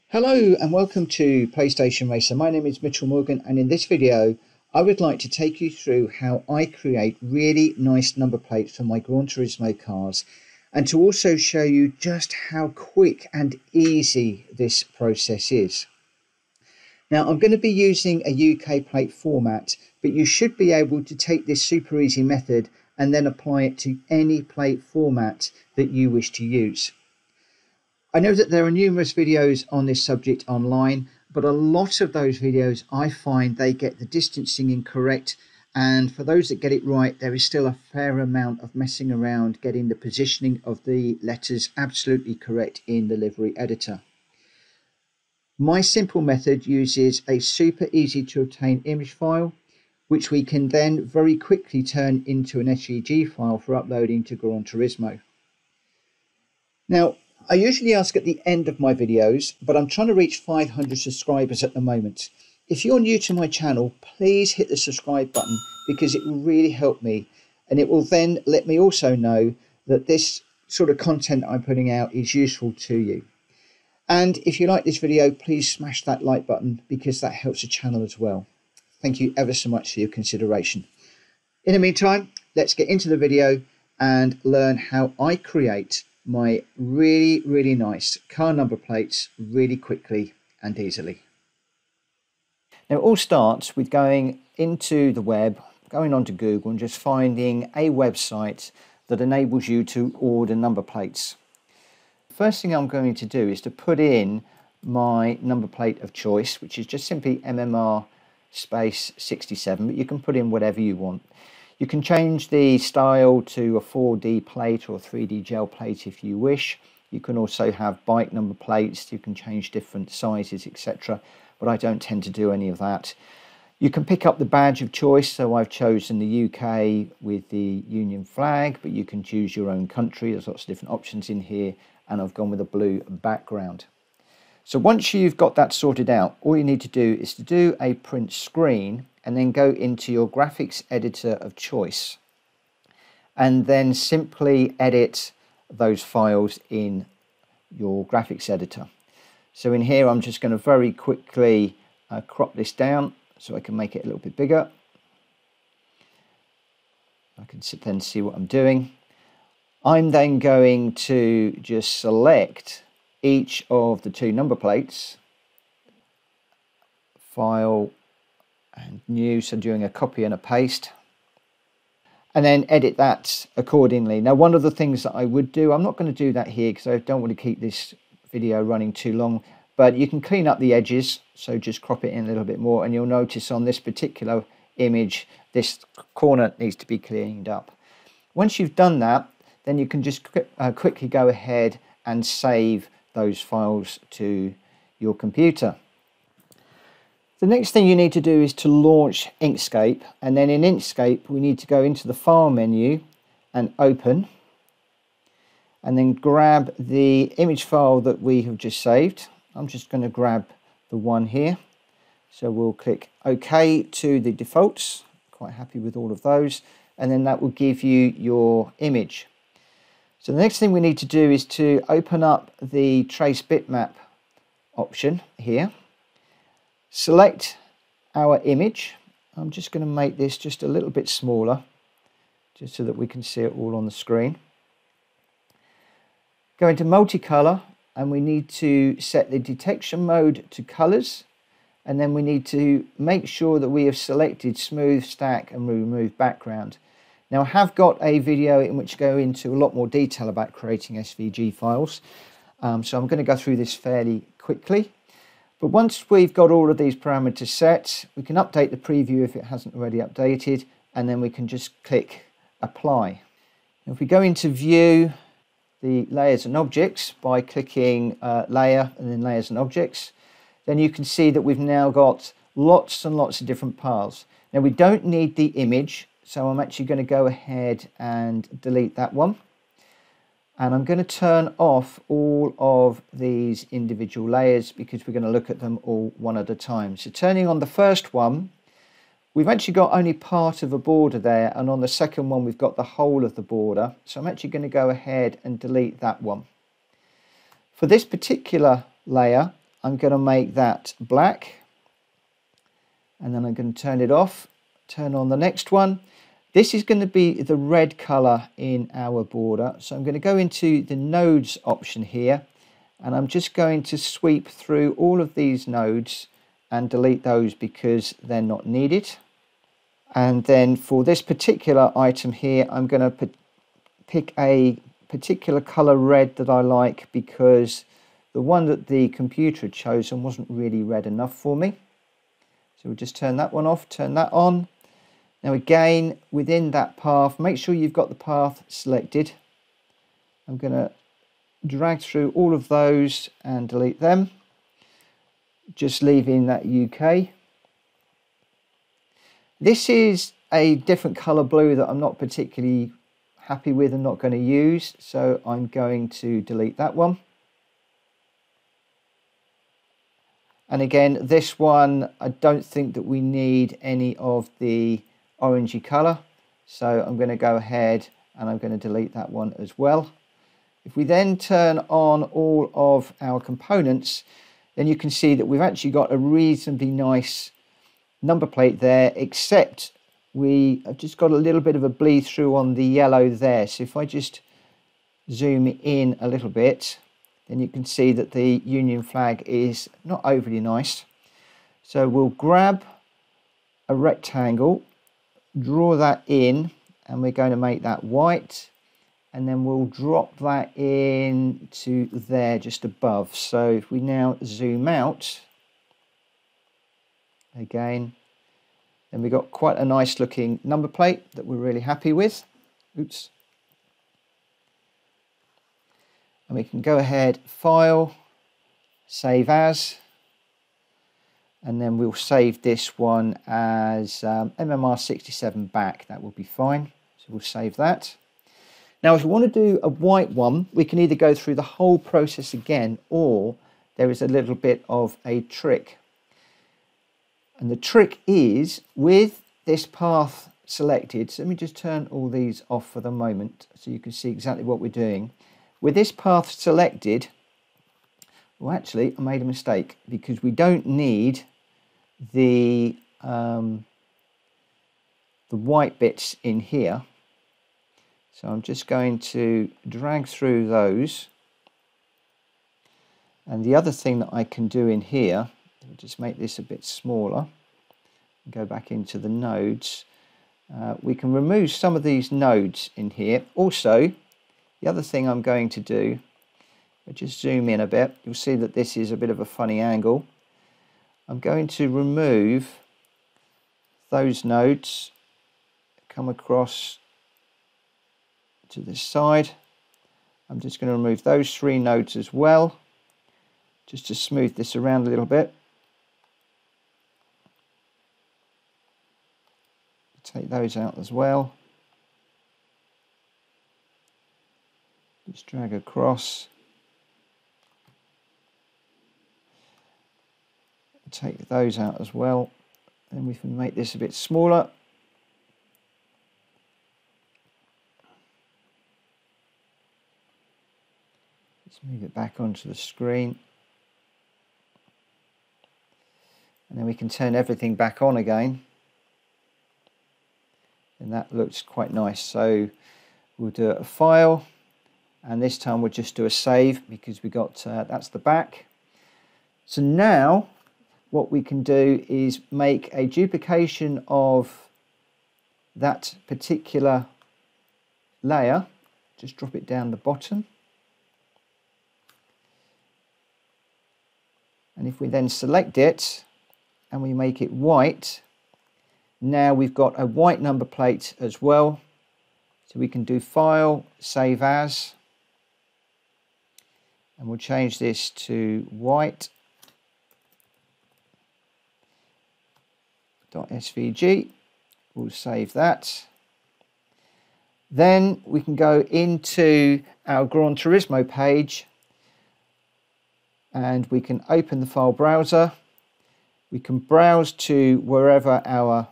Hello and welcome to PlayStation Racer. My name is Mitchell Morgan, and in this video I would like to take you through how I create really nice number plates for my Gran Turismo cars, and to also show you just how quick and easy this process is. Now I'm going to be using a UK plate format, but you should be able to take this super easy method and then apply it to any plate format that you wish to use. I know that there are numerous videos on this subject online, but a lot of those videos I find they get the distancing incorrect, and for those that get it right, there is still a fair amount of messing around getting the positioning of the letters absolutely correct in the livery editor. My simple method uses a super easy to obtain image file, which we can then very quickly turn into an SVG file for uploading to Gran Turismo. Now, I usually ask at the end of my videos, but I'm trying to reach 500 subscribers at the moment. If you're new to my channel, please hit the subscribe button because it will really help me, and it will then let me also know that this sort of content I'm putting out is useful to you. And if you like this video, please smash that like button because that helps the channel as well. Thank you ever so much for your consideration. In the meantime, let's get into the video and learn how I create my really nice car number plates really quickly and easily. Now it all starts with going into the web, going onto Google and just finding a website that enables you to order number plates. First thing I'm going to do is to put in my number plate of choice, which is just simply MMR space 67, but you can put in whatever you want. You can change the style to a 4D plate or 3D gel plate if you wish. You can also have bike number plates. You can change different sizes, etc. But I don't tend to do any of that. You can pick up the badge of choice. So I've chosen the UK with the Union flag, but you can choose your own country. There's lots of different options in here, and I've gone with a blue background. So once you've got that sorted out, all you need to do is to do a print screen and then go into your graphics editor of choice and then simply edit those files in your graphics editor. So in here I'm just going to very quickly crop this down so I can make it a little bit bigger. I can then see what I'm doing. I'm then going to just select each of the two number plates, file and new, so doing a copy and a paste, and then edit that accordingly. Now one of the things that I would do, I'm not going to do that here because I don't want to keep this video running too long, but you can clean up the edges, so just crop it in a little bit more, and you'll notice on this particular image this corner needs to be cleaned up. Once you've done that, then you can just quickly go ahead and save those files to your computer. The next thing you need to do is to launch Inkscape, and then in Inkscape we need to go into the file menu and open, and then grab the image file that we have just saved. I'm just going to grab the one here, so we'll click OK to the defaults. Quite happy with all of those, and then that will give you your image. So the next thing we need to do is to open up the trace bitmap option here. Select our image. I'm just going to make this just a little bit smaller, just so that we can see it all on the screen. Go into multicolor, and we need to set the detection mode to colors, and then we need to make sure that we have selected smooth, stack and remove background. Now I have got a video in which I go into a lot more detail about creating SVG files, so I'm going to go through this fairly quickly. But once we've got all of these parameters set, we can update the preview if it hasn't already updated, and then we can just click apply. Now if we go into view the layers and objects by clicking layer and then layers and objects, then you can see that we've now got lots and lots of different paths. Now we don't need the image, so I'm actually going to go ahead and delete that one. And I'm going to turn off all of these individual layers because we're going to look at them all one at a time. So turning on the first one, we've actually got only part of a border there, and on the second one we've got the whole of the border. So I'm actually going to go ahead and delete that one. For this particular layer, I'm going to make that black, and then I'm going to turn it off, turn on the next one. This is going to be the red color in our border. So I'm going to go into the nodes option here, and I'm just going to sweep through all of these nodes and delete those because they're not needed. And then for this particular item here, I'm going to pick a particular color red that I like, because the one that the computer had chosen wasn't really red enough for me. So we'll just turn that one off, turn that on. Now again, within that path, make sure you've got the path selected. I'm going to drag through all of those and delete them, just leaving that UK. This is a different color blue that I'm not particularly happy with and not going to use, so I'm going to delete that one. And again, this one, I don't think that we need any of the orangey color, so I'm going to go ahead and I'm going to delete that one as well. If we then turn on all of our components, then you can see that we've actually got a reasonably nice number plate there, except we have just got a little bit of a bleed through on the yellow there. So if I just zoom in a little bit, then you can see that the Union flag is not overly nice. So we'll grab a rectangle, draw that in, and we're going to make that white, and then we'll drop that in to there just above. So if we now zoom out again, then we've got quite a nice looking number plate that we're really happy with. Oops. And we can go ahead, file, save as, and then we'll save this one as MMR67 back. That will be fine. So we'll save that. Now, if we want to do a white one, we can either go through the whole process again, or there is a little bit of a trick. And the trick is, with this path selected, so let me just turn all these off for the moment so you can see exactly what we're doing. With this path selected, well, actually I made a mistake, because we don't need the white bits in here. So I'm just going to drag through those. And the other thing that I can do in here, I'll just make this a bit smaller, go back into the nodes. We can remove some of these nodes in here. Also, the other thing I'm going to do, I'll just zoom in a bit, you'll see that this is a bit of a funny angle. I'm going to remove those nodes, come across to this side. I'm just going to remove those 3 nodes as well, just to smooth this around a little bit. Take those out as well. Just drag across. Take those out as well. And we can make this a bit smaller. Let's move it back onto the screen. And then we can turn everything back on again. And that looks quite nice. So we'll do a file, and this time we'll just do a save, because we got that's the back. So now what we can do is make a duplication of that particular layer. Just drop it down the bottom, and if we then select it and we make it white, now we've got a white number plate as well. So we can do file, save as, and we'll change this to white .svg. We'll save that. Then we can go into our Gran Turismo page, and we can open the file browser. We can browse to wherever our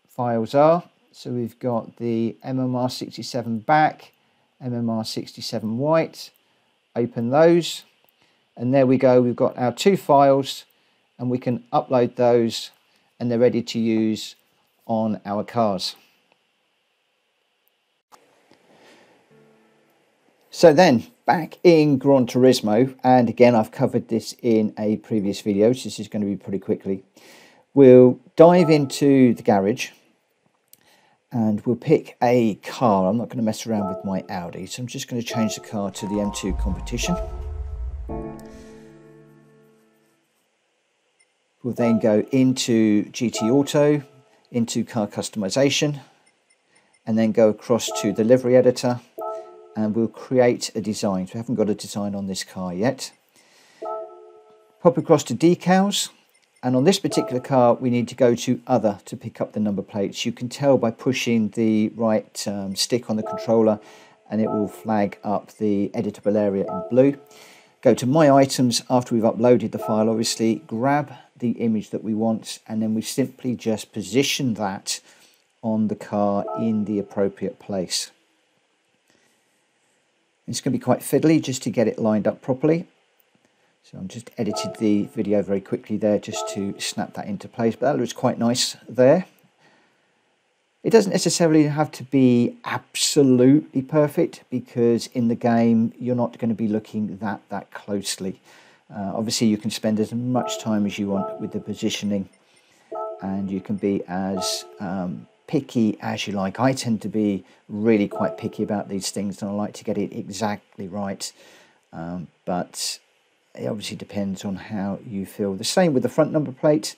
files are. So we've got the MMR67 back, MMR67 white. Open those. And there we go, we've got our 2 files, and we can upload those and they're ready to use on our cars. So then, back in Gran Turismo, and again I've covered this in a previous video, so this is going to be pretty quickly. We'll dive into the garage and we'll pick a car. I'm not going to mess around with my Audi, so I'm just going to change the car to the M2 Competition. We'll then go into GT Auto, into car customization, and then go across to the livery editor, and we'll create a design. So we haven't got a design on this car yet. Pop across to decals, and on this particular car we need to go to other to pick up the number plates. You can tell by pushing the right stick on the controller and it will flag up the editable area in blue. Go to my items after we've uploaded the file, obviously, grab the image that we want, and then we simply just position that on the car in the appropriate place. It's going to be quite fiddly just to get it lined up properly. So I'm just edited the video very quickly there just to snap that into place, but that looks quite nice there. It doesn't necessarily have to be absolutely perfect, because in the game you're not going to be looking that closely. Obviously you can spend as much time as you want with the positioning, and you can be as picky as you like. I tend to be really quite picky about these things, and I like to get it exactly right, but it obviously depends on how you feel. The same with the front number plate.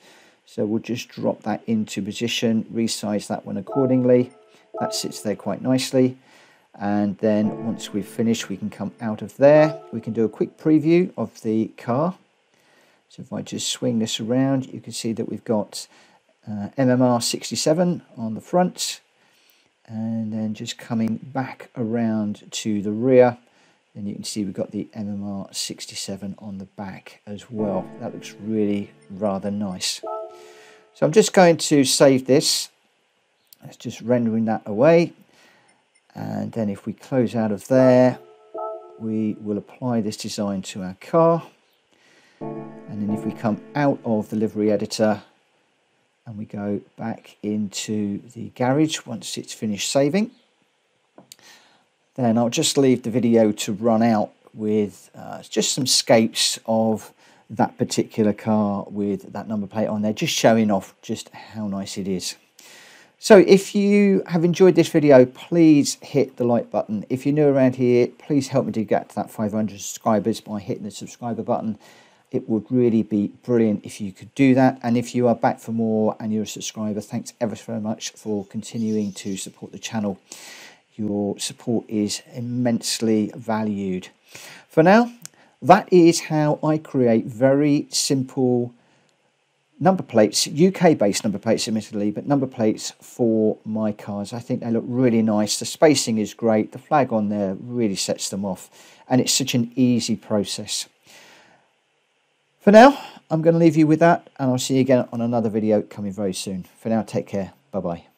So we'll just drop that into position, resize that one accordingly. That sits there quite nicely. And then once we've finished, we can come out of there. We can do a quick preview of the car. So if I just swing this around, you can see that we've got MMR 67 on the front. And then just coming back around to the rear, then you can see we've got the MMR 67 on the back as well. That looks really rather nice. So I'm just going to save this. It's just rendering that away. And then if we close out of there, we will apply this design to our car. And then if we come out of the livery editor and we go back into the garage once it's finished saving, then I'll just leave the video to run out with just some scapes of that particular car with that number plate on there, just showing off just how nice it is. So if you have enjoyed this video, please hit the like button. If you're new around here, please help me to get to that 500 subscribers by hitting the subscriber button. It would really be brilliant if you could do that. And if you are back for more and you're a subscriber, thanks ever so much for continuing to support the channel. Your support is immensely valued. For now, that is how I create very simple number plates, UK-based number plates admittedly, but number plates for my cars. I think they look really nice. The spacing is great. The flag on there really sets them off, and it's such an easy process. For now, I'm going to leave you with that, and I'll see you again on another video coming very soon. For now, take care. Bye-bye.